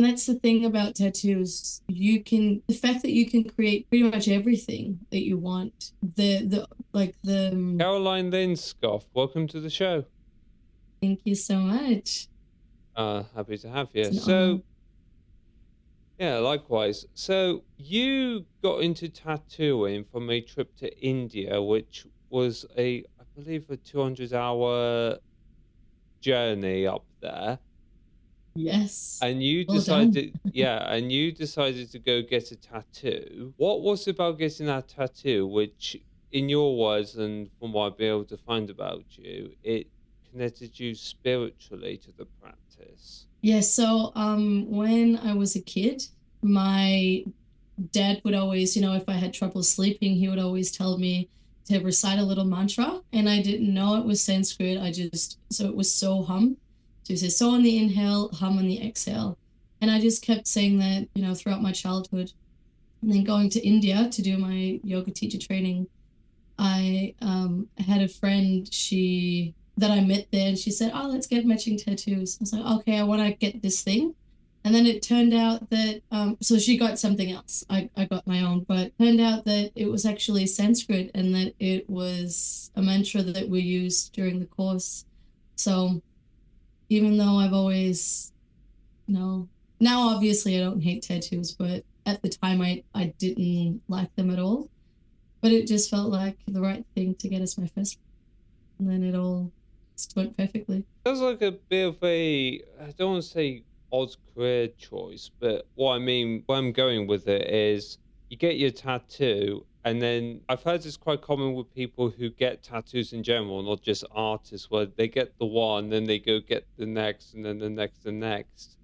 And that's the thing about tattoos. The fact that you can create pretty much everything that you want. Caroline Lindskov, welcome to the show. Thank you so much. Happy to have you. It's an honor. So, yeah, likewise. So, you got into tattooing from a trip to India, which was I believe, a 200-hour journey up there. Yes. And you Well done. decided, yeah, and you decided to go get a tattoo. What was it about getting that tattoo, which, in your words, and from what I've been able to find about you, it connected you spiritually to the practice? Yeah, so when I was a kid, my dad would always, if I had trouble sleeping, he would always tell me to recite a little mantra, and I didn't know it was Sanskrit. So it was so hum. So he says so on the inhale, hum on the exhale. And I just kept saying that, throughout my childhood. And then going to India to do my yoga teacher training, I had a friend that I met there, and she said, "Oh, let's get matching tattoos." I was like, "Okay, I want to get this thing." And then it turned out that so she got something else. I got my own, but it turned out that it was actually Sanskrit and that it was a mantra that we used during the course. So even though I've always, now obviously I don't hate tattoos, but at the time I didn't like them at all. But it just felt like the right thing to get as my first, and then it all just went perfectly. Sounds like a bit of a, I don't want to say odd career choice, but what I mean, where I'm going with it is you get your tattoo, and then I've heard it's quite common with people who get tattoos in general, not just artists, where they get the one, then they go get the next, and then the next, and next.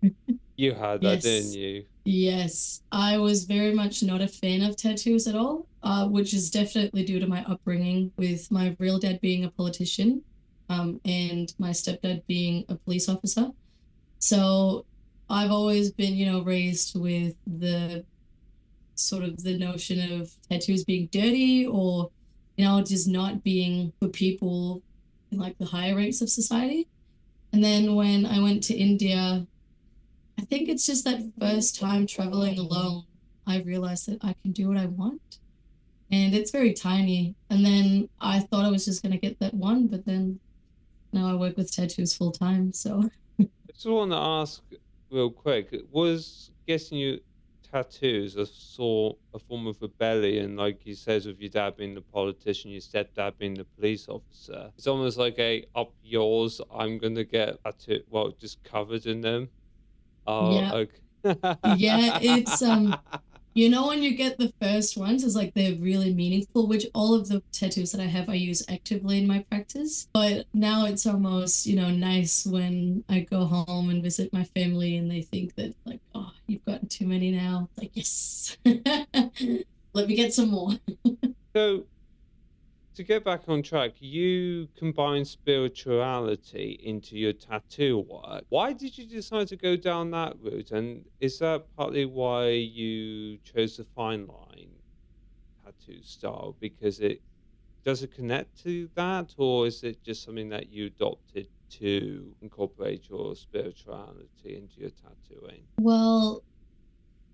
You had that, didn't Yes. you? Yes. I was very much not a fan of tattoos at all, which is definitely due to my upbringing with my real dad being a politician, and my stepdad being a police officer. So I've always been, raised with the sort of the notion of tattoos being dirty or, just not being for people in like the higher ranks of society. And then when I went to India, I think it's just that first time traveling alone, I realized that I can do what I want. And it's very tiny. And then I thought I was just going to get that one, but then now I work with tattoos full time. So, I just want to ask real quick, was getting you tattoos a form of rebellion, like you says, with your dad being the politician, your stepdad being the police officer? It's almost like a up yours, I'm gonna get tattoo, well, just covered in them. Oh, yeah. okay. Yeah, it's when you get the first ones, it's like they're really meaningful, which all of the tattoos that I have, I use actively in my practice. But now it's almost, nice when I go home and visit my family and they think that, like, oh, you've gotten too many now. Like, yes. Let me get some more. So, to get back on track, you combine spirituality into your tattoo work. Why did you decide to go down that route? And is that partly why you chose the fine line tattoo style? Because it does it connect to that, or is it just something that you adopted to incorporate your spirituality into your tattooing? Well,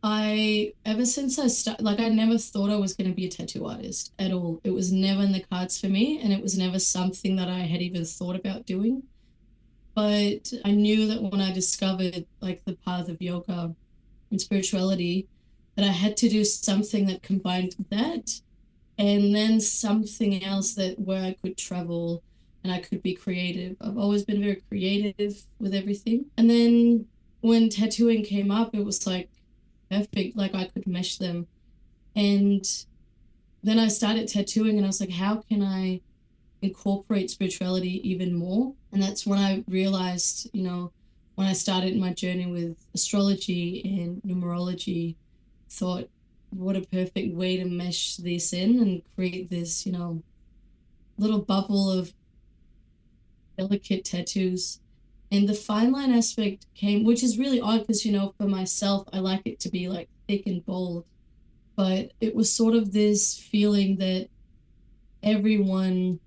ever since I started, like, I never thought I was going to be a tattoo artist at all. It was never in the cards for me, and it was never something that I had even thought about doing. But I knew that when I discovered like the path of yoga and spirituality, that I had to do something that combined that and then something else that where I could travel and I could be creative. I've always been very creative with everything. And then when tattooing came up, it was like perfect, like I could mesh them. And then I started tattooing and I was like, how can I incorporate spirituality even more? And that's when I realized, when I started my journey with astrology and numerology, thought, what a perfect way to mesh this in and create this, little bubble of delicate tattoos. And the fine line aspect came, which is really odd because, for myself, I like it to be like thick and bold. But it was sort of this feeling that everyone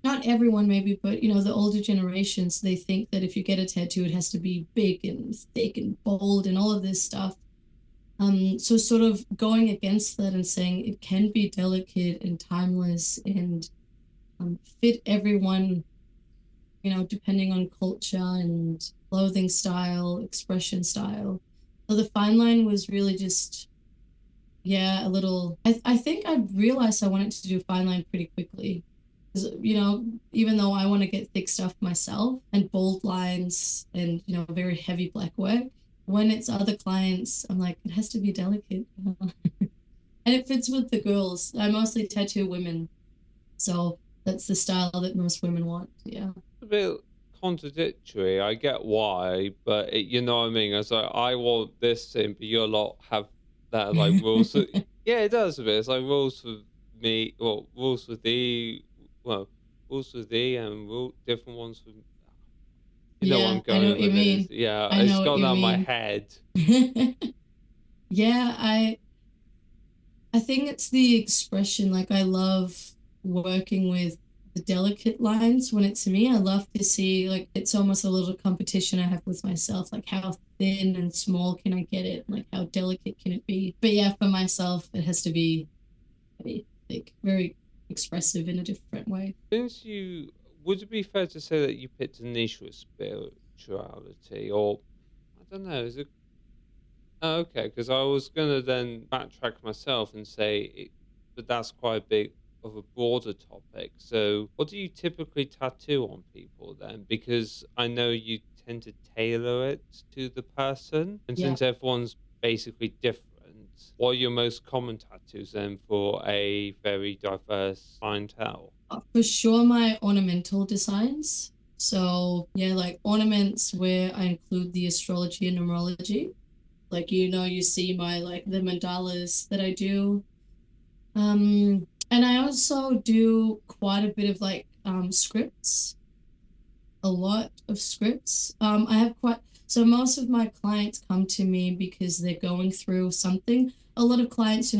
not everyone maybe, but the older generations, they think that if you get a tattoo, it has to be big and thick and bold and all of this stuff. So sort of going against that and saying it can be delicate and timeless and fit everyone, depending on culture and clothing style, expression style. So the fine line was really just, yeah, a little. I think I realized I wanted to do fine line pretty quickly. Because, even though I want to get thick stuff myself and bold lines and, very heavy black work, when it's other clients, I'm like, it has to be delicate. And it fits with the girls. I mostly tattoo women. So that's the style that most women want. Yeah. A bit contradictory. I get why, but you know what I mean. It's like I want this thing, but you lot have that like rules. Yeah, it does a bit. It's like rules for me, well, rules for thee, well, rules for thee, and different ones for. You know where I'm Yeah, I know going what you with this. mean. Yeah, I it's know what gone you out of my mean. head. Yeah, I think it's the expression. Like I love working with the delicate lines when it's me. I love to see like it's almost a little competition I have with myself. Like how thin and small can I get it? Like how delicate can it be? But yeah, for myself, it has to be very like very expressive in a different way. Since would it be fair to say that you picked a niche with spirituality, or I don't know, is it? Oh, okay, because I was gonna then backtrack myself and say, but that's quite a big of a broader topic. So, what do you typically tattoo on people then? Because I know you tend to tailor it to the person, and Yeah. since everyone's basically different, what are your most common tattoos then for a very diverse clientele? For sure, my ornamental designs. So yeah, like ornaments where I include the astrology and numerology. Like you see my like the mandalas that I do. And I also do quite a bit of like scripts, a lot of scripts. I have quite so most of my clients come to me because they're going through something. A lot of clients,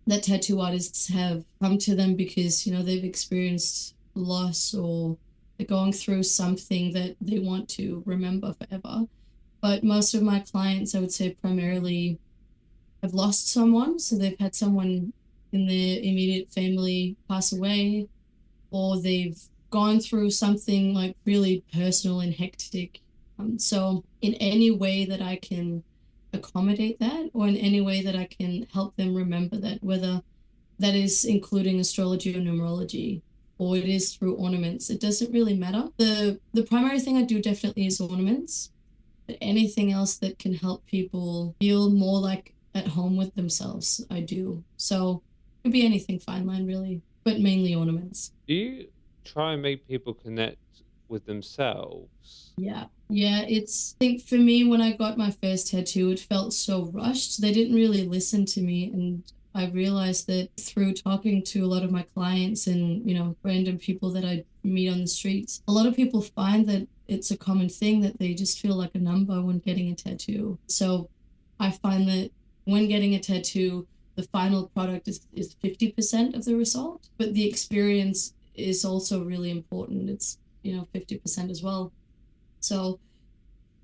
that tattoo artists have come to them because, they've experienced loss or they're going through something that they want to remember forever. But most of my clients, I would say primarily have lost someone. So they've had someone in their immediate family pass away, or they've gone through something like really personal and hectic. So, in any way that I can accommodate that, or in any way that I can help them remember that, whether that is including astrology or numerology, or it is through ornaments, it doesn't really matter. The primary thing I do definitely is ornaments, but anything else that can help people feel more like at home with themselves, I do. So it could be anything fine line really, but mainly ornaments. Do you try and make people connect with themselves? Yeah. Yeah, I think for me, when I got my first tattoo, it felt so rushed. They didn't really listen to me. And I realized that through talking to a lot of my clients and, random people that I meet on the streets, a lot of people find that it's a common thing that they just feel like a number when getting a tattoo. So I find that when getting a tattoo, the final product is 50% of the result, but the experience is also really important. It's, 50% as well. So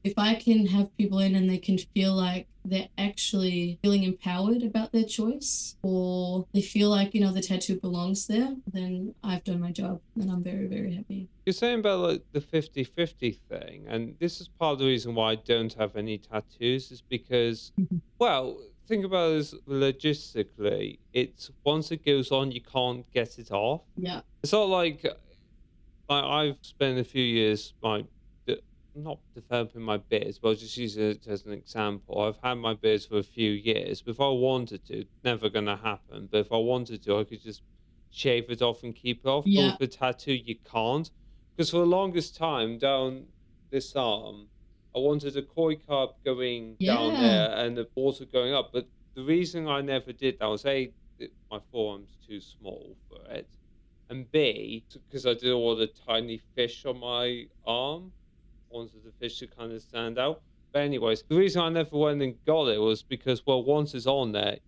if I can have people in and they can feel like they're actually feeling empowered about their choice, or they feel like, the tattoo belongs there, then I've done my job and I'm very, very happy. You're saying about like the 50-50 thing, and this is part of the reason why I don't have any tattoos, is because, well, think about this logistically. It's once it goes on, you can't get it off. Yeah. It's not like I've spent a few years not developing my beards, but I'll just use it as an example. I've had my beards for a few years. But if I wanted to, never gonna happen. But if I wanted to, I could just shave it off and keep it off. But Yeah. with the tattoo, you can't, because for the longest time down this arm, I wanted a koi carp going down Yeah. there and the water going up. But the reason I never did that was A, my forearm's too small for it, and B, because I did all the tiny fish on my arm, wanted the fish to kind of stand out. But anyways, the reason I never went and got it was because, well, once it's on there,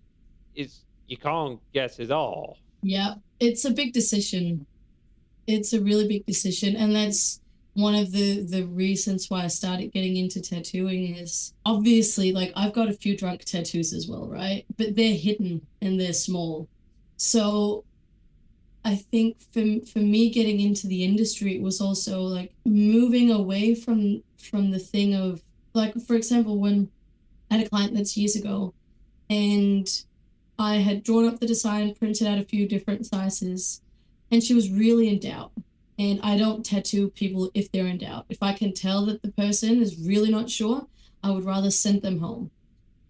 you can't get it off. Yeah. It's a big decision. it's a really big decision, and that's one of the reasons why I started getting into tattooing is obviously like I've got a few drunk tattoos as well, right? But they're hidden and they're small. So I think for me getting into the industry, it was also like moving away from the thing of like, for example, when I had a client that's years ago, and I had drawn up the design, printed out a few different sizes, and she was really in doubt. And I don't tattoo people if they're in doubt. If I can tell that the person is really not sure, I would rather send them home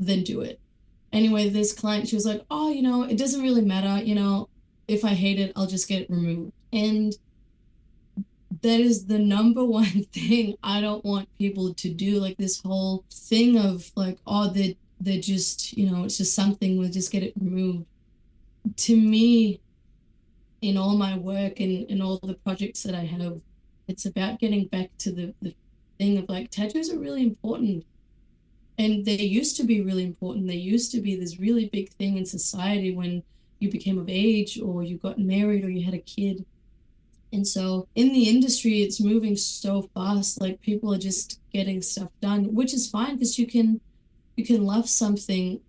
than do it. Anyway, this client, she was like, oh, it doesn't really matter. If I hate it, I'll just get it removed. And that is the number one thing I don't want people to do. Like this whole thing of like, oh, they're just, it's just something, we'll just get it removed. To me, in all my work and in all the projects that I have, it's about getting back to the thing of like tattoos are really important. And they used to be really important. They used to be this really big thing in society when you became of age or you got married or you had a kid. And so in the industry, it's moving so fast. Like people are just getting stuff done, which is fine because you can love something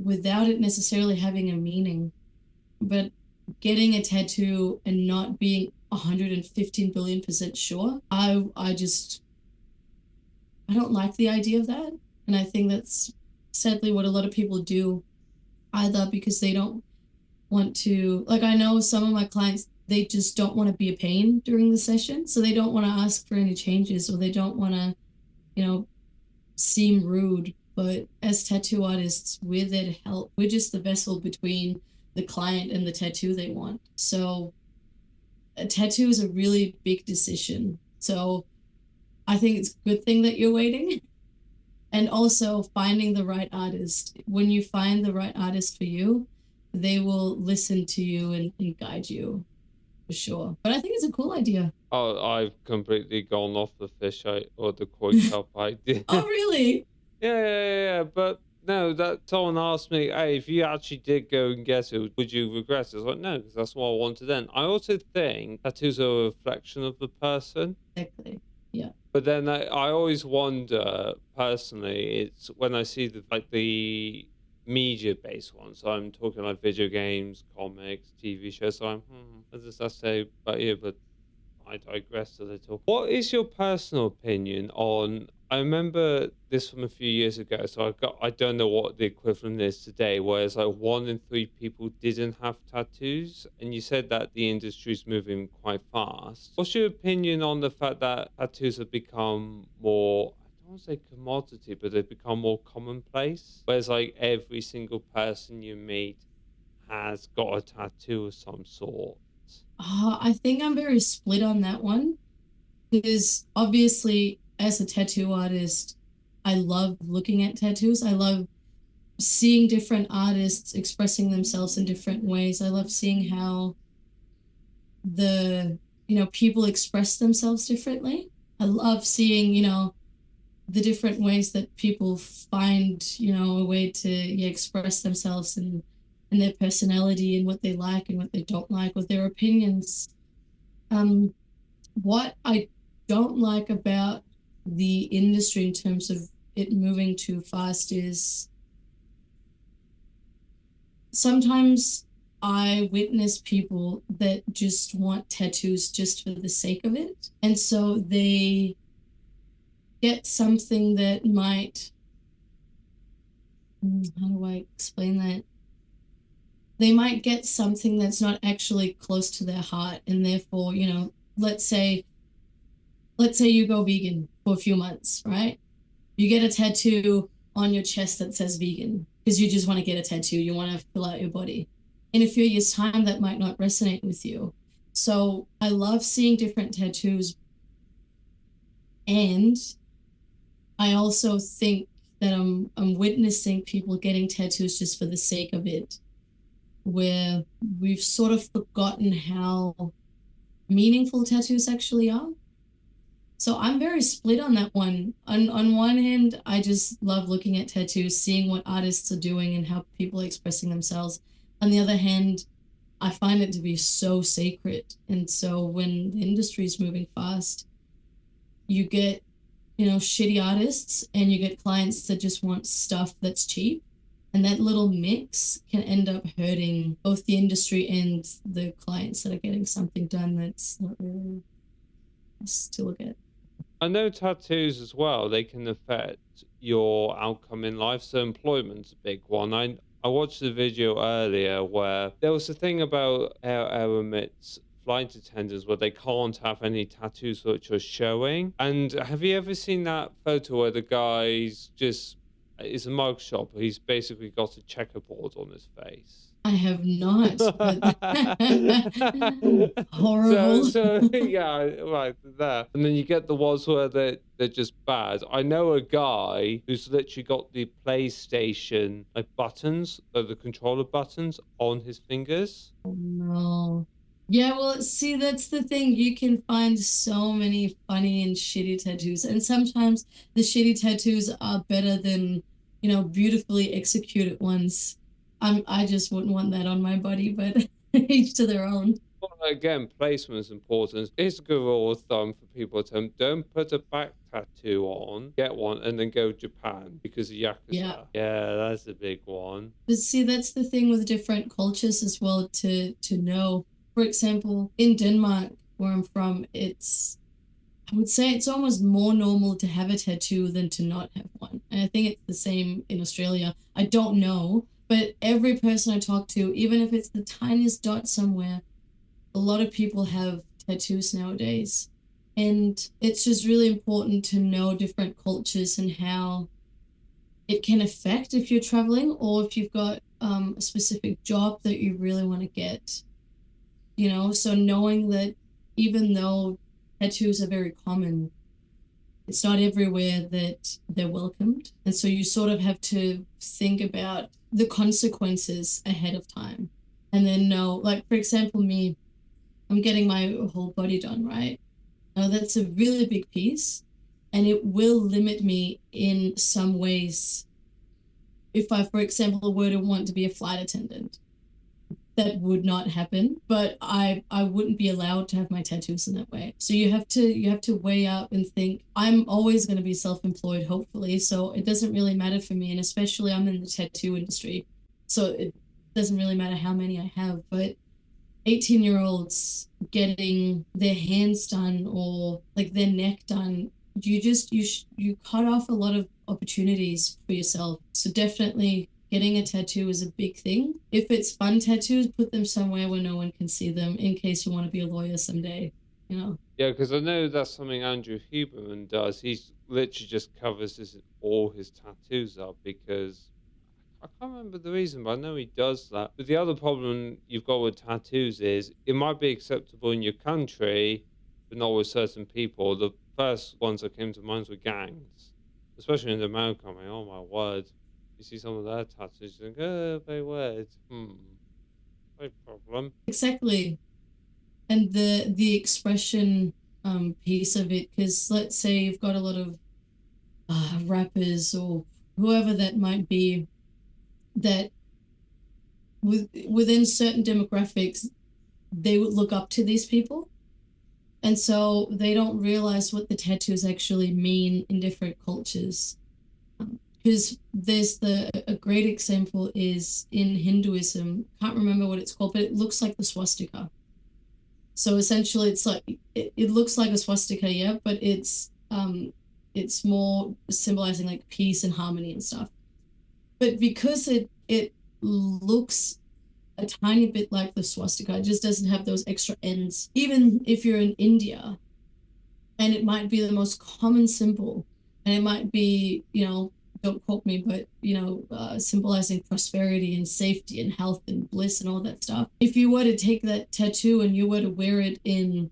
without it necessarily having a meaning. But getting a tattoo and not being 115 billion% sure, I don't like the idea of that. And I think that's sadly what a lot of people do, either because they don't want to, like I know some of my clients, they just don't want to be a pain during the session. So they don't want to ask for any changes or they don't want to, you know, seem rude. But as tattoo artists, we're there to help. We're just the vessel between the client and the tattoo they want. So a tattoo is a really big decision. So I think it's a good thing that you're waiting. And also finding the right artist. When you find the right artist for you, they will listen to you and guide you for sure. But I think it's a cool idea. Oh, I've completely gone off the or the koi cup idea. Oh, really? Yeah. But no, that someone asked me, hey, if you actually did go and get it, would you regret it? I was like, no, because that's what I wanted then. I also think tattoos are a reflection of the person. Exactly. Yeah. But then I always wonder personally, it's when I see the media based ones. So I'm talking like video games, comics, TV shows. So what does that say about you? But I digress a little. What is your personal opinion on? I remember this from a few years ago, so I don't know what the equivalent is today, whereas like 1 in 3 people didn't have tattoos, and you said that the industry's moving quite fast. What's your opinion on the fact that tattoos have become more, I don't want to say commodity, but they've become more commonplace, whereas like every single person you meet has got a tattoo of some sort? I think I'm very split on that one because obviously, as a tattoo artist, I love looking at tattoos. I love seeing different artists expressing themselves in different ways. I love seeing how people express themselves differently. I love seeing, the different ways that people find, a way to express themselves and their personality and what they like and what they don't like, with their opinions. What I don't like about the industry in terms of it moving too fast is sometimes I witness people that just want tattoos just for the sake of it. And so they get something that might, how do I explain that? They might get something that's not actually close to their heart. And therefore, let's say you go vegan for a few months, right? You get a tattoo on your chest that says vegan because you just want to get a tattoo. You want to fill out your body. In a few years' time, that might not resonate with you. So I love seeing different tattoos. And I also think that I'm witnessing people getting tattoos just for the sake of it, where we've sort of forgotten how meaningful tattoos actually are. So I'm very split on that one. On one hand, I just love looking at tattoos, seeing what artists are doing and how people are expressing themselves. On the other hand, I find it to be so sacred. And so when the industry is moving fast, you get, shitty artists and you get clients that just want stuff that's cheap. And that little mix can end up hurting both the industry and the clients that are getting something done that's not really nice to look at. I know tattoos as well, they can affect your outcome in life. So employment's a big one. I watched a video earlier where there was a thing about air emits flight attendants where they can't have any tattoos which are showing. And have you ever seen that photo where the guy's just it's a mug shot, but he's basically got a checkerboard on his face? I have not, but So, horrible. so yeah, right there. And then you get the ones where they're just bad. I know a guy who's literally got the PlayStation like buttons, the controller buttons on his fingers. No. Yeah, well, see, that's the thing. You can find so many funny and shitty tattoos, and sometimes the shitty tattoos are better than, beautifully executed ones. I just wouldn't want that on my body, but each to their own. Well, again, placement's important. It's a good rule of thumb for people to don't put a back tattoo on, get one, and then go Japan because of Yeah. Yakuza. Yeah, that's a big one. But see, that's the thing with different cultures as well to know. For example, in Denmark, where I'm from, I would say it's almost more normal to have a tattoo than to not have one. And I think it's the same in Australia. I don't know, but every person I talk to, even if it's the tiniest dot somewhere, a lot of people have tattoos nowadays. And it's just really important to know different cultures and how it can affect if you're traveling or if you've got a specific job that you really want to get. So knowing that even though tattoos are very common, it's not everywhere that they're welcomed. And so you sort of have to think about the consequences ahead of time and then know, like, for example, me, I'm getting my whole body done, right? Now, that's a really big piece and it will limit me in some ways. If I, for example, were to want to be a flight attendant, that would not happen, but I wouldn't be allowed to have my tattoos in that way. So you have to weigh up and think I'm always going to be self-employed, hopefully, so it doesn't really matter for me, and especially I'm in the tattoo industry, so it doesn't really matter how many I have. But 18-year-olds getting their hands done or like their neck done, you cut off a lot of opportunities for yourself. So definitely getting a tattoo is a big thing. If it's fun tattoos, put them somewhere where no one can see them in case you want to be a lawyer someday. Yeah, because I know that's something Andrew Huberman does. He's literally just covers all his tattoos up because I can't remember the reason, but I know he does that. But the other problem you've got with tattoos is it might be acceptable in your country, but not with certain people. The first ones that came to mind were gangs, especially in America. I mean, oh my word. You see some of their tattoos, you think, oh, very weird. No problem. Exactly. And the expression piece of it, because let's say you've got a lot of rappers or whoever that might be that within certain demographics they would look up to these people, and so they don't realize what the tattoos actually mean in different cultures. Because there's a great example is in Hinduism. Can't remember what it's called, but it looks like the swastika. So essentially, it's like it looks like a swastika, yeah, but it's more symbolizing like peace and harmony and stuff. But because it looks a tiny bit like the swastika, it just doesn't have those extra ends. Even if you're in India, and it might be the most common symbol, and it might be, don't quote me, but symbolizing prosperity and safety and health and bliss and all that stuff. If you were to take that tattoo and you were to wear it in,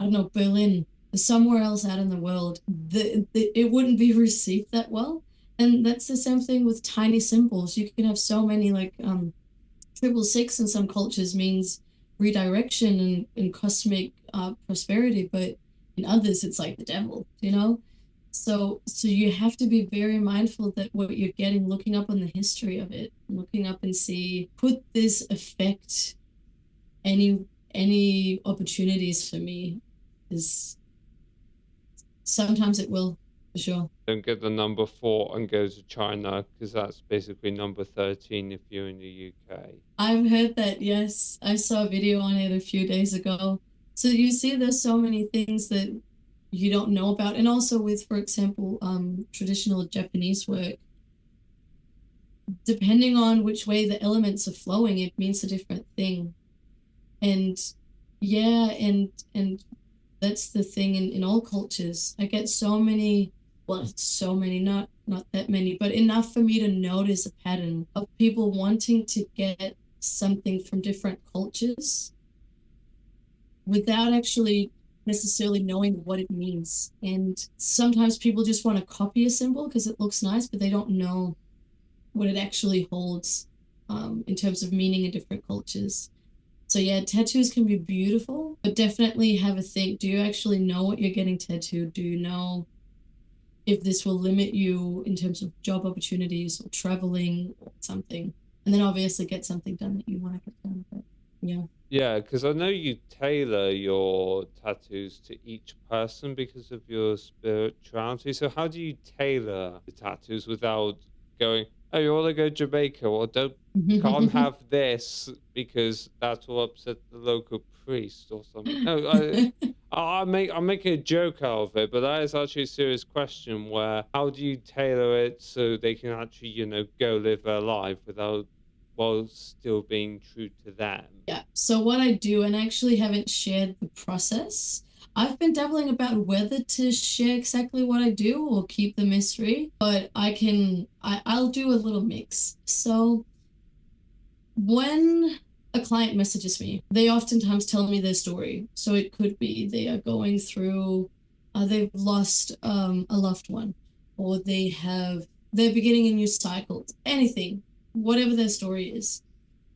I don't know, Berlin, or somewhere else out in the world, it wouldn't be received that well. And that's the same thing with tiny symbols. You can have so many, like 666 in some cultures means redirection and cosmic prosperity, but in others it's like the devil. So you have to be very mindful that what you're getting, looking up on the history of it, looking up and see, could this affect any any opportunities for me is sometimes it will, for sure. Don't get the number 4 and go to China because that's basically number 13 if you're in the UK. I've heard that, yes. I saw a video on it a few days ago. So you see there's so many things that you don't know about. And also with, for example, traditional Japanese work, depending on which way the elements are flowing, it means a different thing. And yeah, and that's the thing in all cultures. I get so many, well, so many, not that many, but enough for me to notice a pattern of people wanting to get something from different cultures without actually necessarily knowing what it means. And sometimes people just want to copy a symbol because it looks nice, but they don't know what it actually holds in terms of meaning in different cultures. So yeah, tattoos can be beautiful, but definitely have a think. Do you actually know what you're getting tattooed? Do you know if this will limit you in terms of job opportunities or traveling or something? And then obviously get something done that you want to get done. But yeah. Yeah, because I know you tailor your tattoos to each person because of your spirituality. So how do you tailor the tattoos without going, "Oh, you want to go Jamaica? Well, don't can't have this because that will upset the local priest or something." No, I'm making a joke out of it, but that is actually a serious question. Where how do you tailor it so they can actually, go live their life without while still being true to them? Yeah. So what I do, and I actually haven't shared the process. I've been dabbling about whether to share exactly what I do or keep the mystery, but I'll do a little mix. So when a client messages me, they oftentimes tell me their story. So it could be they are going through, they've lost a loved one, or they're beginning a new cycle, anything, whatever their story is.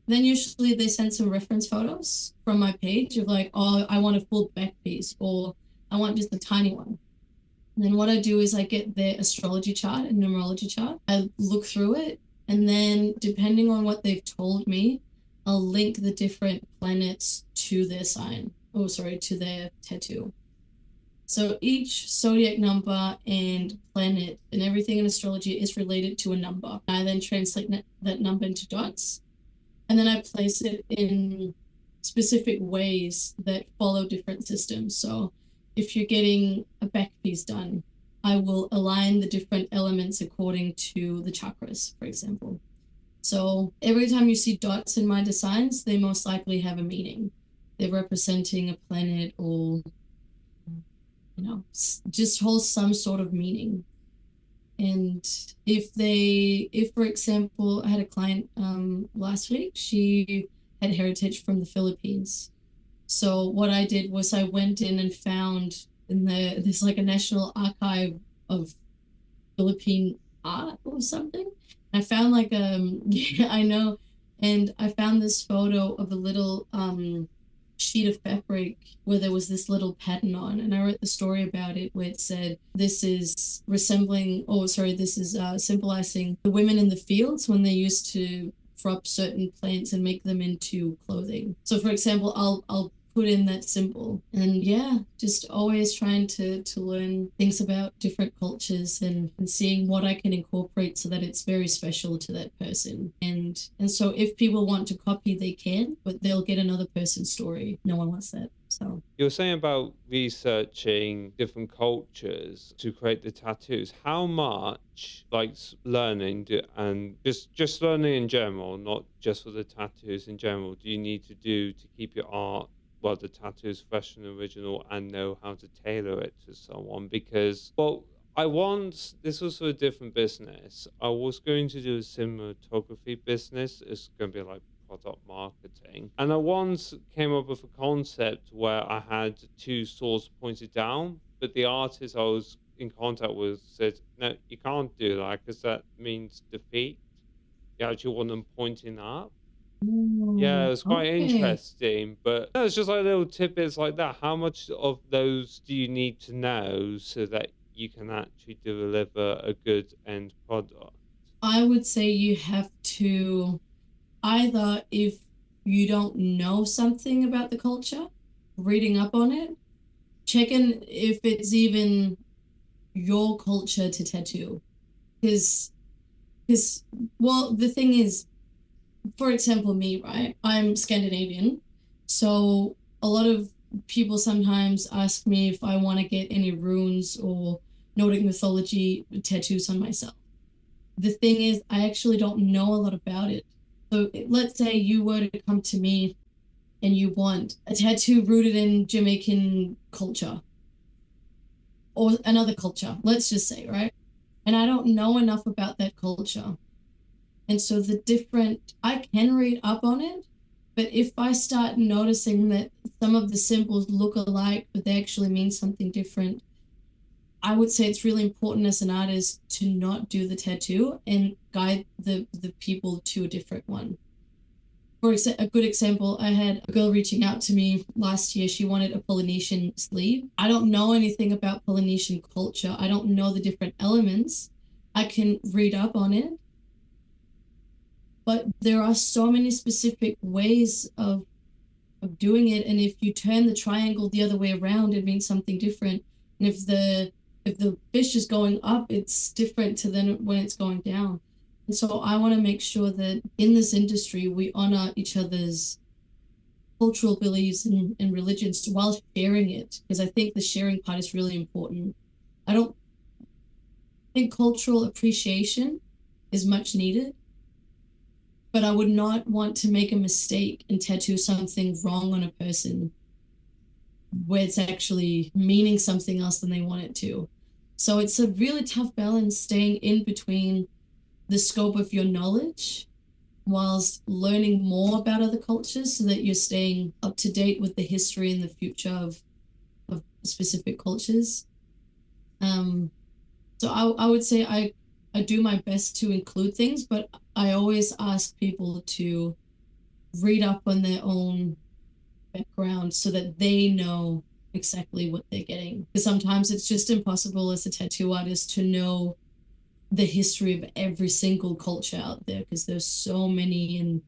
Then usually they send some reference photos from my page of like, oh, I want a full back piece, or I want just a tiny one. And then what I do is I get their astrology chart and numerology chart. I look through it, and then depending on what they've told me, I'll link the different planets to their sign. Oh, sorry, to their tattoo. So each zodiac number and planet and everything in astrology is related to a number. I then translate that number into dots, and then I place it in specific ways that follow different systems. So if you're getting a back piece done, I will align the different elements according to the chakras, for example. So every time you see dots in my designs, they most likely have a meaning. They're representing a planet, or just hold some sort of meaning. And if for example, I had a client last week, she had heritage from the Philippines. So what I did was I went in and found there's like a national archive of Philippine art or something. I found like yeah, I know, and I found this photo of a little sheet of fabric where there was this little pattern on, and I wrote the story about it where it said this is this is symbolizing the women in the fields when they used to crop certain plants and make them into clothing. So for example, I'll put in that symbol, and yeah, just always trying to learn things about different cultures, and seeing what I can incorporate so that it's very special to that person. And so if people want to copy, they can, but they'll get another person's story. No one wants that. So You're saying about researching different cultures to create the tattoos. How much, like, learning and just learning in general, not just for the tattoos in general, do you need to do to keep your art, well, the tattoos fresh and original, and know how to tailor it to someone? Because, well, this was for a different business. I was going to do a cinematography business. It's going to be like product marketing. And I once came up with a concept where I had two swords pointed down, but the artist I was in contact with said, "No, you can't do that because that means defeat. You actually want them pointing up." Yeah, it was quite okay. interesting, but no, it's just like little tidbits like that. How much of those do you need to know so that you can actually deliver a good end product? I would say you have to either, if you don't know something about the culture, reading up on it, checking if it's even your culture to tattoo. Because, because, well, the thing is, for example, me, right? I'm Scandinavian. So a lot of people sometimes ask me if I want to get any runes or Nordic mythology tattoos on myself. The thing is, I actually don't know a lot about it. So let's say you were to come to me and you want a tattoo rooted in Jamaican culture or another culture, let's just say, right? And I don't know enough about that culture. And so I can read up on it, but if I start noticing that some of the symbols look alike, but they actually mean something different, I would say it's really important as an artist to not do the tattoo and guide the people to a different one. A good example, I had a girl reaching out to me last year. She wanted a Polynesian sleeve. I don't know anything about Polynesian culture. I don't know the different elements. I can read up on it, but there are so many specific ways of doing it. And if you turn the triangle the other way around, it means something different. And if the fish is going up, it's different to then when it's going down. And so I want to make sure that in this industry we honor each other's cultural beliefs and religions while sharing it, because I think the sharing part is really important. I don't think cultural appreciation is much needed, but I would not want to make a mistake and tattoo something wrong on a person where it's actually meaning something else than they want it to. So it's a really tough balance staying in between the scope of your knowledge whilst learning more about other cultures so that you're staying up to date with the history and the future of specific cultures. Um, so I would say I do my best to include things, but I always ask people to read up on their own background so that they know exactly what they're getting. Because sometimes it's just impossible as a tattoo artist to know the history of every single culture out there because there's so many and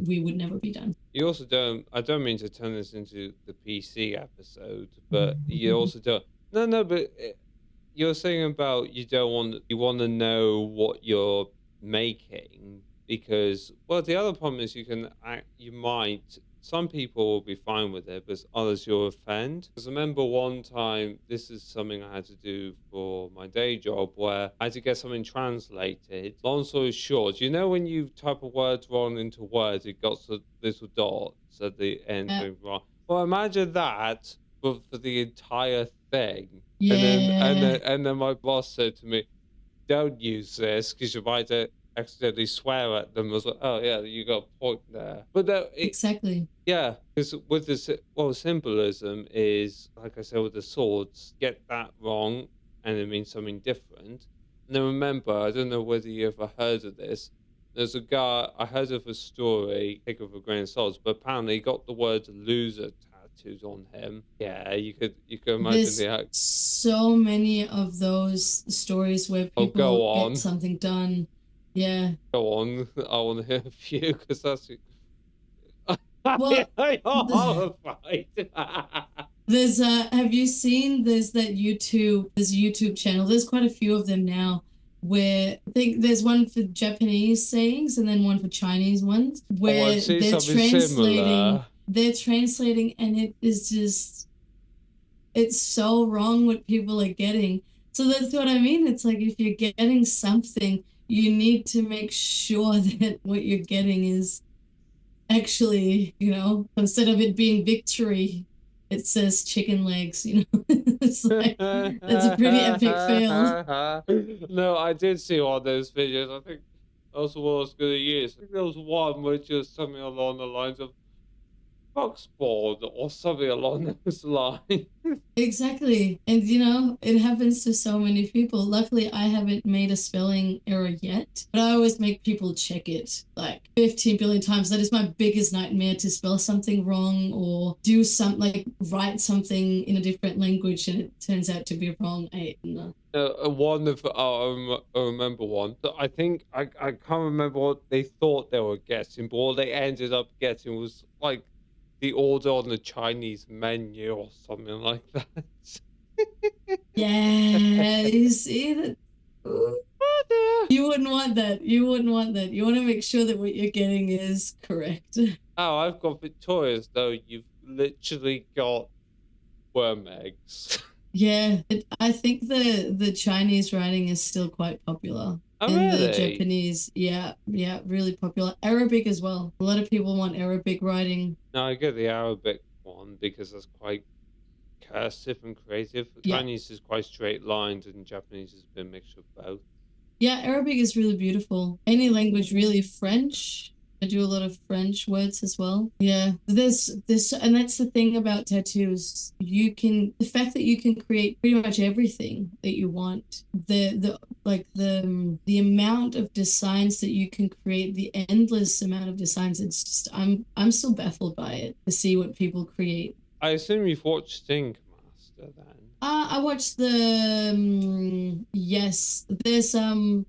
we would never be done. You also don't. I don't mean to turn this into the PC episode, but you also don't. No, no, but you're saying about you don't want you want to know what you're making because well the other problem is you might some people will be fine with it but others you'll offend because I remember one time this is something I had to do for my day job where I had to get something translated. Long story short, you know when you type a word wrong into Word it got the little dots at the end Yeah. going wrong. Well imagine that but for the entire thing. Yeah, And then my boss said to me, "Don't use this because you might accidentally swear at them." I was like, "Oh yeah, you got a point there." But exactly. yeah, because with this, well, symbolism is like I said with the swords, get that wrong and it means something different. And then remember, I don't know whether you ever heard of this. There's a guy I heard of a story, take it with a grain of salt, but apparently he got the word loser tattooed on him. Yeah, you could imagine There's the act. so many of those stories where Oh, go people get on. something done. Yeah. Go on. I want to hear a few because that's Well, I'm the, horrified. there's have you seen there's a YouTube channel. There's quite a few of them now where I think there's one for Japanese sayings and then one for Chinese ones Oh, I've where seen something similar. they're translating and it is just it's so wrong what people are getting. So that's what I mean. It's like if you're getting something, you need to make sure that what you're getting is actually, instead of it being victory, it says chicken legs, It's like that's a pretty epic fail. No, I did see one of those videos. I think that's what I was going to use. I think there was one which was something along the lines of Xbox board or something along those lines. Exactly. And it happens to so many people. Luckily, I haven't made a spelling error yet, but I always make people check it like 15 billion times. That is my biggest nightmare, to spell something wrong or do something like write something in a different language and it turns out to be wrong. No. One of I remember one. I think I can't remember what they thought they were getting, but what they ended up getting was like the order on the Chinese menu or something like that. Yeah, you see that? Oh dear. You wouldn't want that. You wouldn't want that. You want to make sure that what you're getting is correct. Oh, I've got Victoria's though. You've literally got worm eggs. Yeah, I think the Chinese writing is still quite popular. Oh And the really? Japanese, yeah, yeah, really popular. Arabic as well. A lot of people want Arabic writing. No, I get the Arabic one because that's quite cursive and creative. Yeah. Chinese is quite straight lined, and Japanese is a bit mixture of both. Yeah, Arabic is really beautiful. Any language, really. French. I do a lot of French words as well. Yeah, there's, and that's the thing about tattoos. The fact that you can create pretty much everything that you want. The amount of designs that you can create, the endless amount of designs. It's just I'm still baffled by it, to see what people create. I assume you've watched Think Master then. I watched the yes. There's and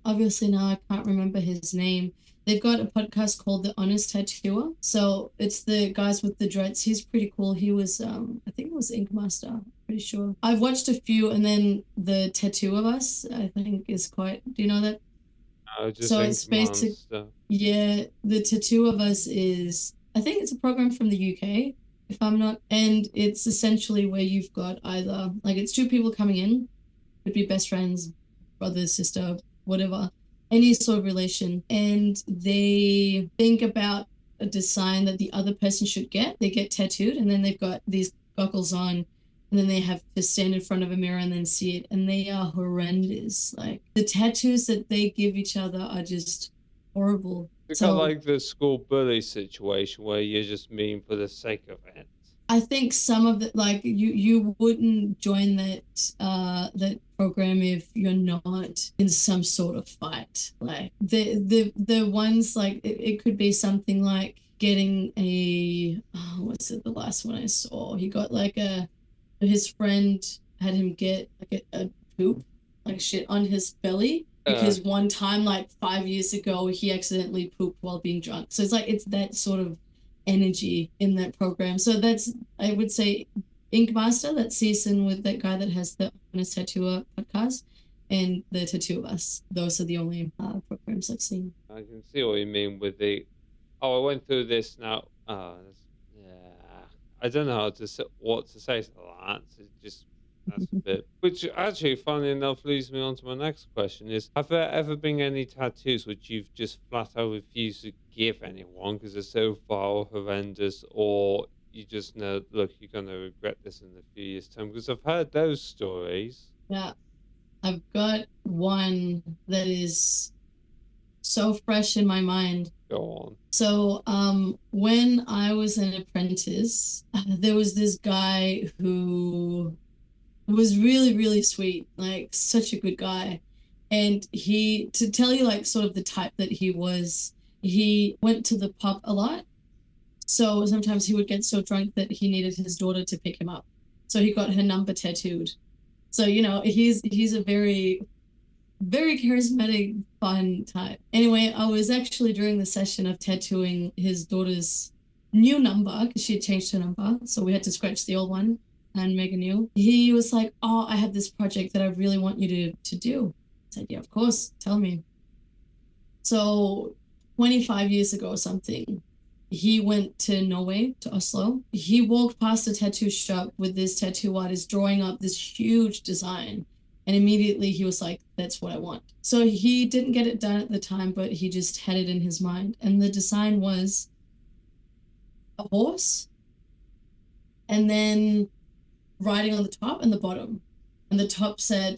obviously now I can't remember his name. They've got a podcast called The Honest Tattooer. So it's the guys with the dreads. He's pretty cool. He was I think it was Ink Master, pretty sure. I've watched a few, and then the Tattoo of Us, I think, is quite, do you know that? Just So Think it's basic, Master. yeah, the Tattoo of Us is, I think it's a program from the UK, if I'm not, and it's essentially where you've got either, like, it's two people coming in, could be best friends, brother, sister, whatever, any sort of relation, and they think about a design that the other person should get. They get tattooed, and then they've got these goggles on, and then they have to stand in front of a mirror and then see it, and they are horrendous. Like, the tattoos that they give each other are just horrible. It's kind of So like the school bully situation where you're just mean for the sake of it. I think some of it, like, you wouldn't join that program if you're not in some sort of fight. Like, the ones, like, it could be something like getting a, oh, what's it, the last one I saw, he got like his friend had him get like a poop, like shit on his belly, Uh, because one time, like 5 years ago, he accidentally pooped while being drunk. So it's like, it's that sort of energy in that program. So that's, I would say, Ink Master, that season with that guy that has the Honest Tattooer podcast, and the Tattoo of Us. Those are the only programs I've seen. I can see what you mean with the. Oh, I went through this now. Yeah. I don't know what to say to that. It just that's a bit. Which actually, funnily enough, leads me on to my next question: Is have there ever been any tattoos which you've just flat out refused to give anyone because they're so foul, horrendous, or you just know, look, you're gonna regret this in a few years' time? Because I've heard those stories. Yeah, I've got one that is so fresh in my mind. Go on. So, when I was an apprentice, there was this guy who was really, really sweet, like such a good guy. And he, to tell you like sort of the type that he was, he went to the pub a lot. So sometimes he would get so drunk that he needed his daughter to pick him up. So he got her number tattooed. So, he's a very, very charismatic, fun type. Anyway, I was actually during the session of tattooing his daughter's new number, because she had changed her number. So we had to scratch the old one and make a new. He was like, "Oh, I have this project that I really want you to do." I said, "Yeah, of course, tell me." So 25 years ago or something, he went to Norway, to Oslo. He walked past a tattoo shop with this tattoo artist drawing up this huge design. And immediately he was like, "That's what I want." So he didn't get it done at the time, but he just had it in his mind. And the design was a horse, and then writing on the top and the bottom. And the top said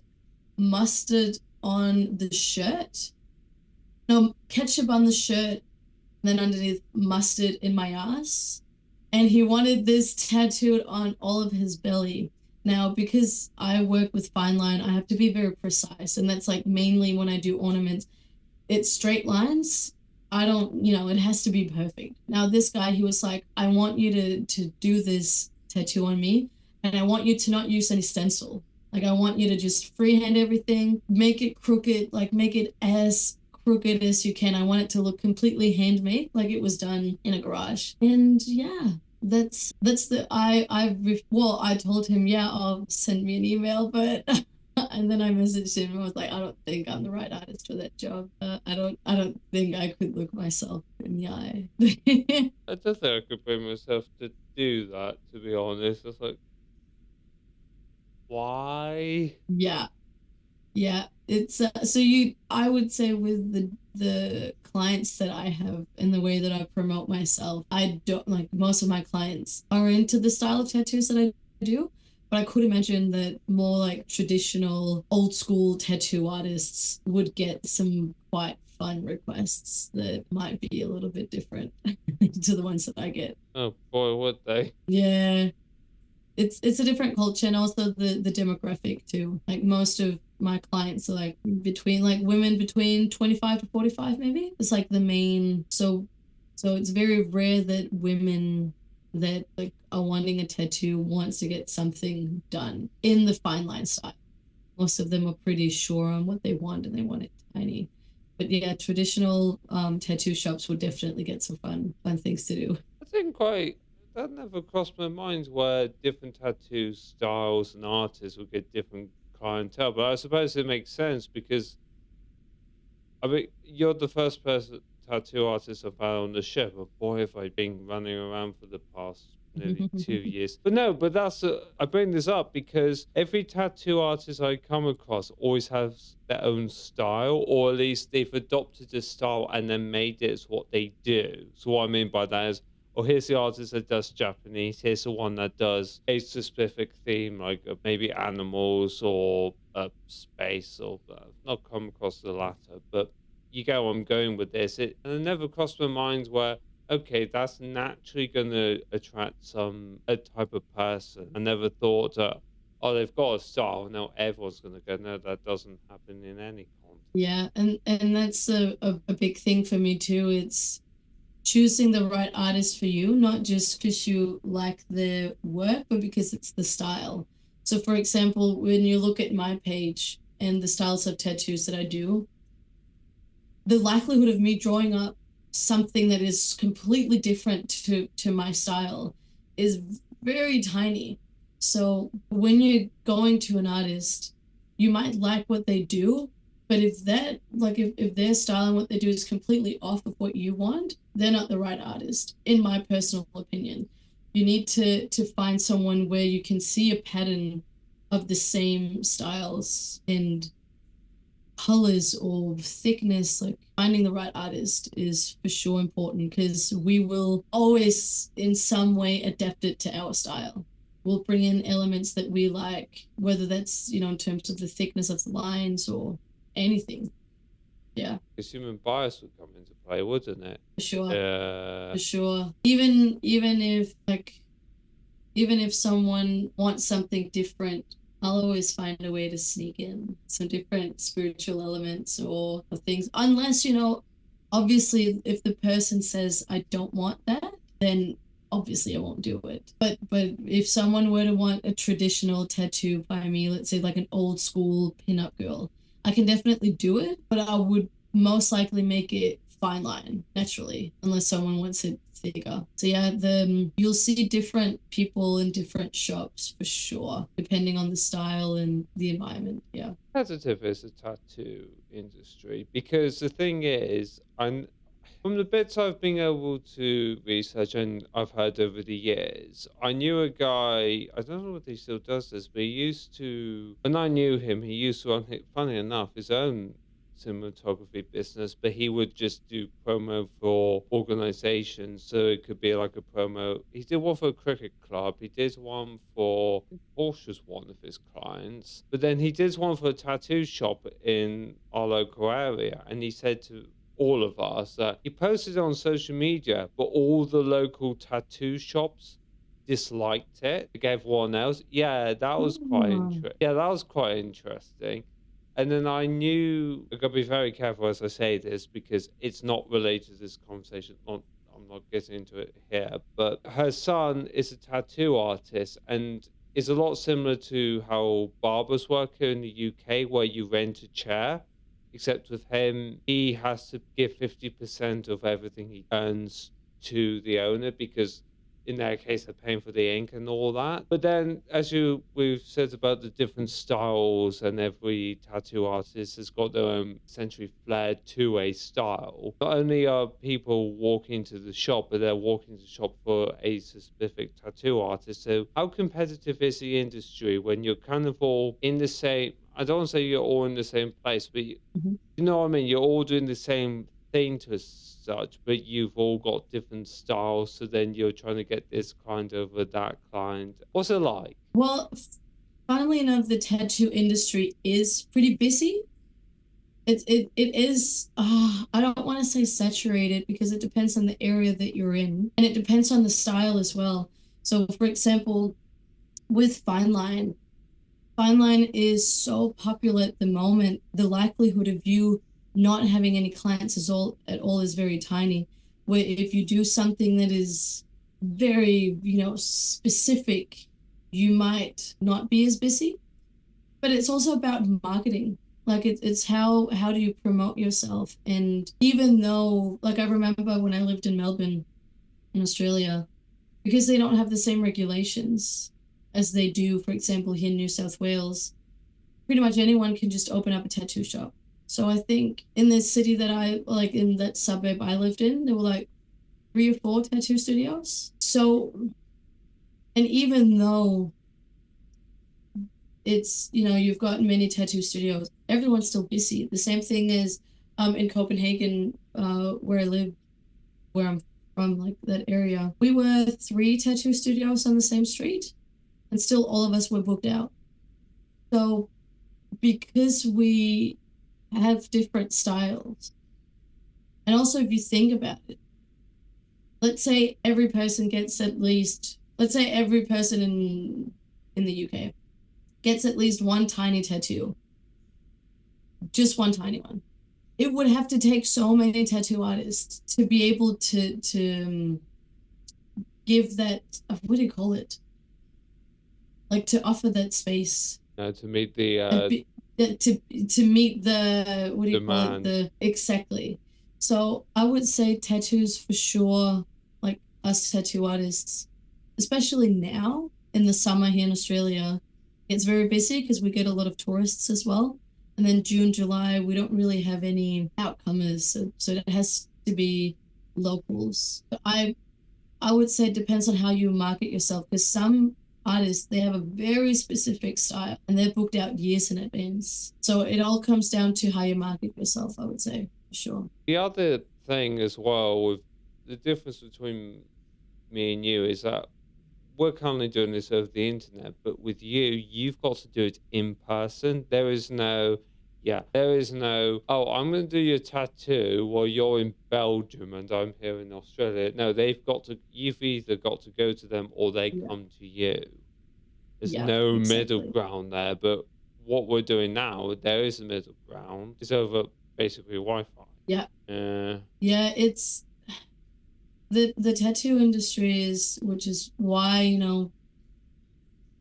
mustard on the shirt. No, ketchup on the shirt, then underneath mustard in my ass. And he wanted this tattooed on all of his belly. Now, because I work with fine line, I have to be very precise. And that's like mainly when I do ornaments, it's straight lines. I don't, it has to be perfect. Now, this guy, he was like, I want you to do this tattoo on me, and I want you to not use any stencil. Like, I want you to just freehand everything, make it crooked, like make it as crooked as you can. I want it to look completely handmade, like it was done in a garage. And yeah, that's the I told him, yeah, I'll send me an email, but and then I messaged him and was like, I don't think I'm the right artist for that job. I don't think I could look myself in the eye. I don't think I could bring myself to do that, to be honest. It's like, why? Yeah, yeah. It's so you. I would say with the clients that I have and the way that I promote myself, I don't like most of my clients are into the style of tattoos that I do. But I could imagine that more like traditional, old school tattoo artists would get some quite fun requests that might be a little bit different to the ones that I get. Oh boy, would they? Yeah, it's a different culture, and also the demographic too. Like most of my clients are like between like women between 25 to 45 maybe. It's like the main, so it's very rare that women that like are wanting a tattoo wants to get something done in the fine line style. Most of them are pretty sure on what they want, and they want it tiny. But yeah, traditional tattoo shops would definitely get some fun things to do. I didn't quite. That never crossed my mind where different tattoo styles and artists would get different clientele. But I suppose it makes sense because I mean you're the first person tattoo artist I've had on the show. But boy, have I been running around for the past nearly 2 years. But no, but that's I bring this up because every tattoo artist I come across always has their own style, or at least they've adopted a style and then made it as what they do. So what I mean by that is, oh, here's the artist that does Japanese. Here's the one that does a specific theme, like maybe animals or space, or I've not come across the latter. But you get where I'm going with this. And it never crossed my mind where, okay, that's naturally going to attract a type of person. I never thought, oh, they've got a style. Now everyone's going to go. No, that doesn't happen in any context. Yeah, and that's a big thing for me too. It's choosing the right artist for you, not just because you like their work, but because it's the style. So, for example, when you look at my page and the styles of tattoos that I do, the likelihood of me drawing up something that is completely different to my style is very tiny. So when you're going to an artist, you might like what they do, but if their style and what they do is completely off of what you want, they're not the right artist, in my personal opinion. You need to find someone where you can see a pattern of the same styles and colors or thickness. Like finding the right artist is for sure important, because we will always in some way adapt it to our style. We'll bring in elements that we like, whether that's in terms of the thickness of the lines or anything. Yeah, Because human bias would come into play, wouldn't it? for sure. Yeah. For sure. Even if someone wants something different, I'll always find a way to sneak in some different spiritual elements or things. Unless, obviously, if the person says, I don't want that, then obviously I won't do it. But if someone were to want a traditional tattoo by me, let's say like an old school pinup girl, I can definitely do it, but I would most likely make it fine line naturally, unless someone wants it thicker. So yeah, you'll see different people in different shops for sure, depending on the style and the environment. Yeah. Competitive is the tattoo industry because the thing is, from the bits I've been able to research and I've heard over the years, I knew a guy, I don't know if he still does this, but he used to, when I knew him, he used to run, funny enough, his own cinematography business, but he would just do promo for organizations. So it could be like a promo. He did one for a cricket club. He did one for, I think Porsche's one of his clients. But then he did one for a tattoo shop in our local area. And he said to all of us, that he posted on social media, but all the local tattoo shops disliked it, like everyone else. Yeah, that was quite Oh. yeah, that was quite interesting. And then I knew I gotta be very careful as I say this because it's not related to this conversation. Not, I'm not getting into it here, but her son is a tattoo artist and is a lot similar to how barbers work here in the UK, where you rent a chair. Except with him, he has to give 50% of everything he earns to the owner because in their case they're paying for the ink and all that. But then as we've said about the different styles and every tattoo artist has got their own essentially flair to a style. Not only are people walking to the shop, but they're walking to the shop for a specific tattoo artist. So how competitive is the industry when you're kind of all in the same, I don't want to say you're all in the same place, but Mhm. you know what I mean? You're all doing the same thing to such, but you've all got different styles. So then you're trying to get this kind of that client. What's it like? Well, funnily enough, the tattoo industry is pretty busy. It is, I don't want to say saturated because it depends on the area that you're in and it depends on the style as well. So, for example, with fine line is so popular at the moment. The likelihood of you not having any clients at all is very tiny. Where if you do something that is very, specific, you might not be as busy. But it's also about marketing. Like it's how do you promote yourself? And even though, like I remember when I lived in Melbourne in Australia, because they don't have the same regulations as they do, for example, here in New South Wales, pretty much anyone can just open up a tattoo shop. So I think in this city that I like, in that suburb I lived in, there were like 3 or 4 tattoo studios. So, and even though it's, you've got many tattoo studios, everyone's still busy. The same thing as in Copenhagen, where I live, where I'm from, like that area. We were 3 tattoo studios on the same street, and still all of us were booked out. So because we have different styles, and also if you think about it, let's say every person in the UK gets at least one tiny tattoo, just one tiny one. It would have to take so many tattoo artists to be able to give that, what do you call it? Like to offer that space To meet the and to meet the, what do you call it, demand. the exactly. So I would say tattoos for sure, like us tattoo artists, especially now in the summer here in Australia, it's very busy because we get a lot of tourists as well. And then June, July, we don't really have any outcomers, so it has to be locals. I would say it depends on how you market yourself because some artists, they have a very specific style and they're booked out years in advance. So it all comes down to how you market yourself, I would say, for sure. The other thing as well with the difference between me and you is that we're currently doing this over the internet, but with you, you've got to do it in person. There is no, yeah, there is no, oh, I'm going to do your tattoo while you're in Belgium and I'm here in Australia. No, you've either got to go to them or they Yeah. come to you. There's Yeah, no middle exactly. ground there, but what we're doing now, there is a middle ground. It's over basically Wi-Fi. Yeah. Uh, Yeah, it's the tattoo industry is, which is why,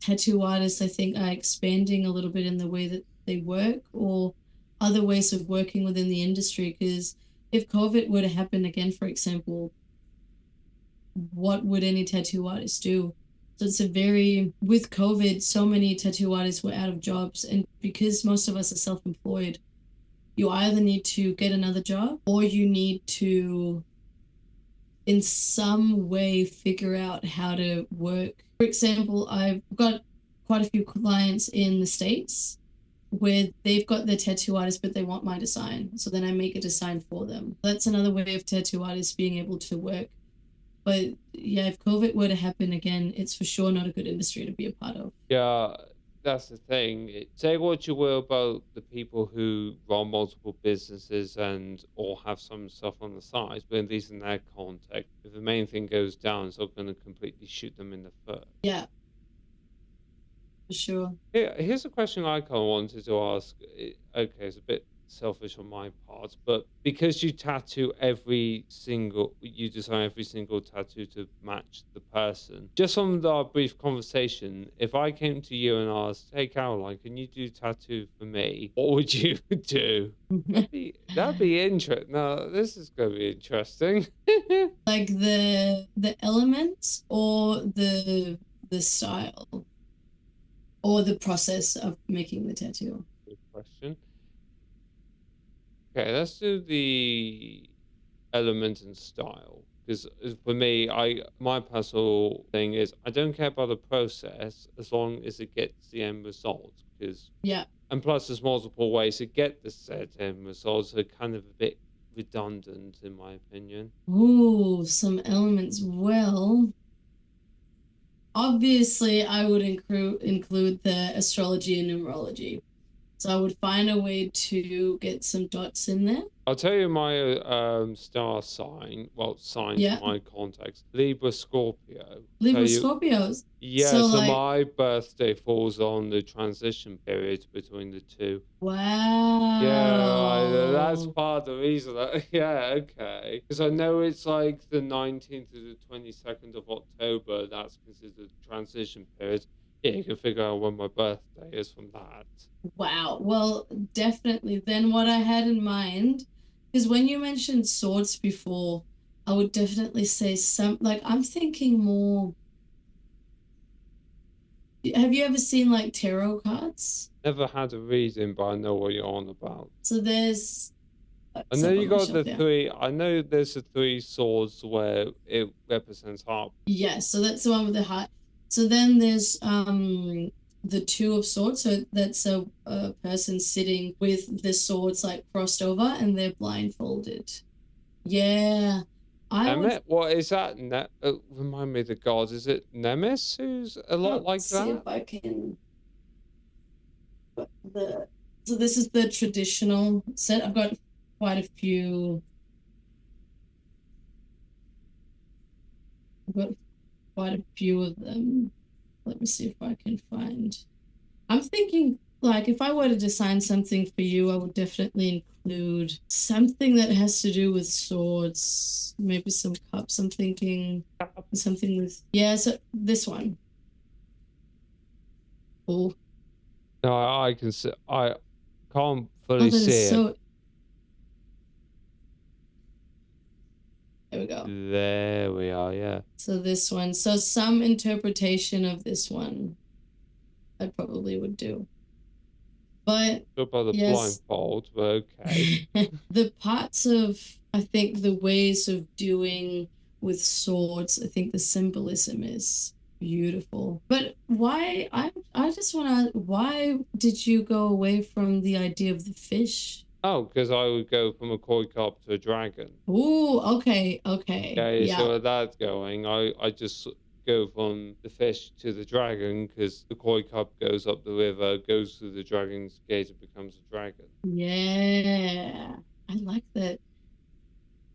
tattoo artists, I think, are expanding a little bit in the way that they work or other ways of working within the industry. Because if COVID were to happen again, for example, what would any tattoo artist do? So with COVID, so many tattoo artists were out of jobs. And because most of us are self employed, you either need to get another job or you need to, in some way, figure out how to work. For example, I've got quite a few clients in the States where they've got their tattoo artist, but they want my design. So then I make a design for them. That's another way of tattoo artists being able to work. But yeah, if COVID were to happen again, it's for sure not a good industry to be a part of. yeah, that's the thing. Say what you will about the people who run multiple businesses and or have some stuff on the side, but at least in their context, if the main thing goes down, it's not going to completely shoot them in the foot. Yeah, for sure. Here's a question I kind of wanted to ask. Okay, it's a bit selfish on my part, but because you design every single tattoo to match the person. Just from our brief conversation, if I came to you and asked, "Hey, Caroline, can you do tattoo for me?" What would you do? That'd be interesting. No, this is gonna be interesting. Like the elements or the style or the process of making the tattoo. Good question. Okay, let's do the element and style. Because for me, my personal thing is I don't care about the process as long as it gets the end result. Because Yeah. and plus, there's multiple ways to get the said end result, so kind of a bit redundant in my opinion. Ooh, some elements. Well, obviously, I would include the astrology and numerology. So I would find a way to get some dots in there. I'll tell you my star sign. Well, signs in Yeah. my context: Libra, Scorpio. So Libra Scorpios. yeah. So So like, my birthday falls on the transition period between the two. Yeah, right. That's wow. part of the reason. Yeah, okay. Because I know it's like the 19th to the 22nd of October. That's considered transition period. Yeah, you can figure out when my birthday is from that. Wow. Well, definitely. Then what I had in mind, because when you mentioned swords before, I would definitely say like I'm thinking more. Have you ever seen like tarot cards? Never had a reading, but I know what you're on about. So there's I know it's up you on my got shelf the there. three. I know there's the three swords where it represents harp. Yeah, so that's the one with the heart. So then there's the two of swords. So that's a person sitting with the swords like crossed over and they're blindfolded. Yeah. I would What is that? Remind me of the gods. Is it Nemesis who's a lot like see that? if I can put the so this is the traditional set. I've got quite a few. I've got quite a few of them. Let me see if I can find. I'm thinking like if I were to design something for you, I would definitely include something that has to do with swords, maybe some cups. I'm thinking something with yeah, so this one. Oh, No, I can see. I can't oh, fully that is see it. so there we go. There we are. Yeah. So this one. So some interpretation of this one I probably would do. But Sure about the yes, blindfold, but okay. the parts of, I think the ways of doing with swords, I think the symbolism is beautiful. But why, I just want to, why did you go away from the idea of the fish? Oh, because I would go from a koi carp to a dragon. Oh, okay, okay. Okay, so Yeah. with that going, I just go from the fish to the dragon because the koi carp goes up the river, goes through the dragon's gate, and becomes a dragon. Yeah. I like that.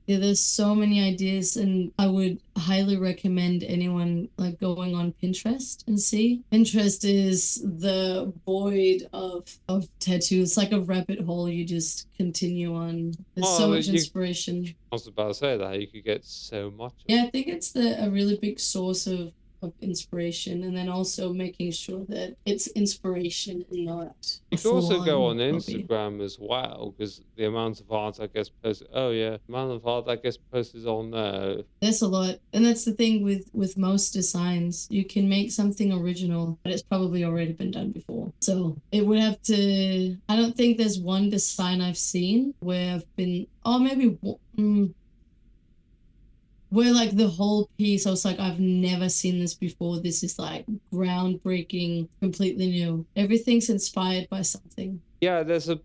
Yeah, there's so many ideas, and I would highly recommend anyone like going on Pinterest and see. Pinterest is the void of tattoos. It's like a rabbit hole you just continue on. There's so Well, much inspiration. I was about to say that you could get so much of Yeah, it. I think it's a really big source of inspiration, and then also making sure that it's inspiration and not a You could also go full-on on hobby. Instagram as well, because the amount of art I guess posted. Oh yeah, amount of art I guess posted on there. There's a lot, and that's the thing with most designs. You can make something original, but it's probably already been done before. So it would have to. I don't think there's one design I've seen where I've been. Oh, maybe where like the whole piece. I was like, I've never seen this before. This is like groundbreaking, completely new. Everything's inspired by something. Yeah, there's I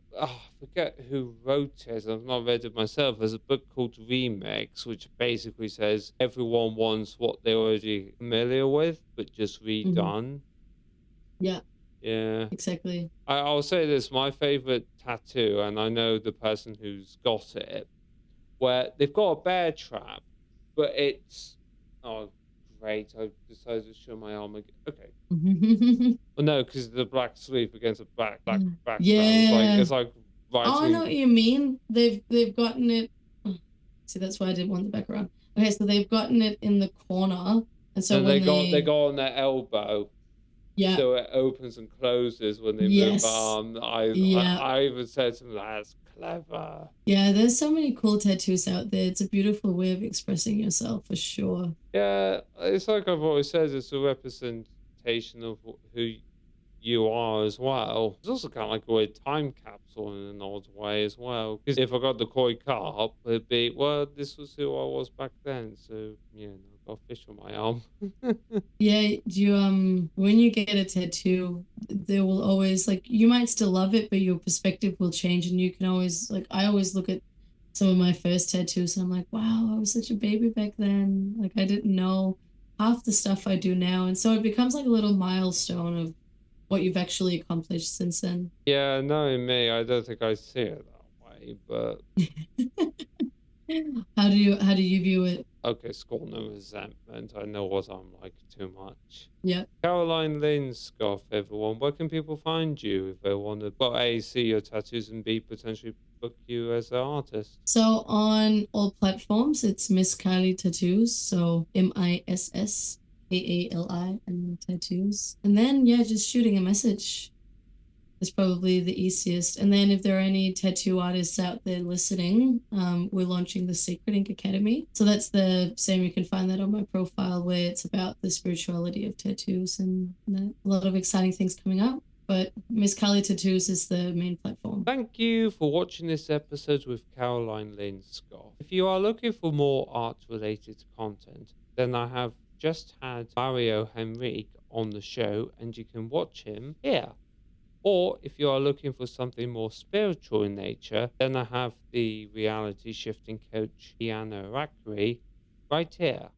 forget who wrote it. I've not read it myself. There's a book called Remix, which basically says everyone wants what they're already familiar with, but just Hmm. redone. Yeah. Yeah. Exactly. I'll say this, my favorite tattoo, and I know the person who's got it, where they've got a bear trap, but it's oh great. I decided to show my arm again. Okay. Well, no, because the black sleeve against a black background. Yeah. It's like Oh, I know writing. what you mean. They've gotten it. See, that's why I didn't want the background. Okay, so they've gotten it in the corner, and so No, when they they, go on their elbow, yeah, so it opens and closes when they move the yes, arm. yeah, I even said to them, "That's clever." yeah. There's so many cool tattoos out there. It's a beautiful way of expressing yourself for sure. Yeah, it's like I've always said, it's a representation of who you are as well. It's also kind of like a weird time capsule in an odd way as well. Because if I got the koi carp, it'd be, well, this was who I was back then. So, yeah, no, I've got fish on my arm. Yeah, do you when you get a tattoo, there will always like you might still love it, but your perspective will change, and you can always like I always look at some of my first tattoos and I'm like, wow, I was such a baby back then. Like I didn't know half the stuff I do now. And so it becomes like a little milestone of what you've actually accomplished since then. Yeah, knowing me, I don't think I see it that way. But How do you view it? okay, score no resentment. I know what I'm like too much. Yeah. Caroline Lindskov, everyone. Where can people find you if they want to, well, A, see your tattoos and B, potentially book you as an artist? So on all platforms, it's Miss Kylie Tattoos. So MISSKALI and tattoos. And then yeah, just shooting a message is probably the easiest. And then if there are any tattoo artists out there listening, we're launching the Secret Ink Academy. So that's the same. You can find that on my profile where it's about the spirituality of tattoos and a lot of exciting things coming up. But Miss Kali Tattoos is the main platform. Thank you for watching this episode with Caroline Lindskov. If you are looking for more art related content, then I have just had Mario Henrique on the show and you can watch him here. Or if you are looking for something more spiritual in nature, then I have the reality shifting coach Iana Rakri right here.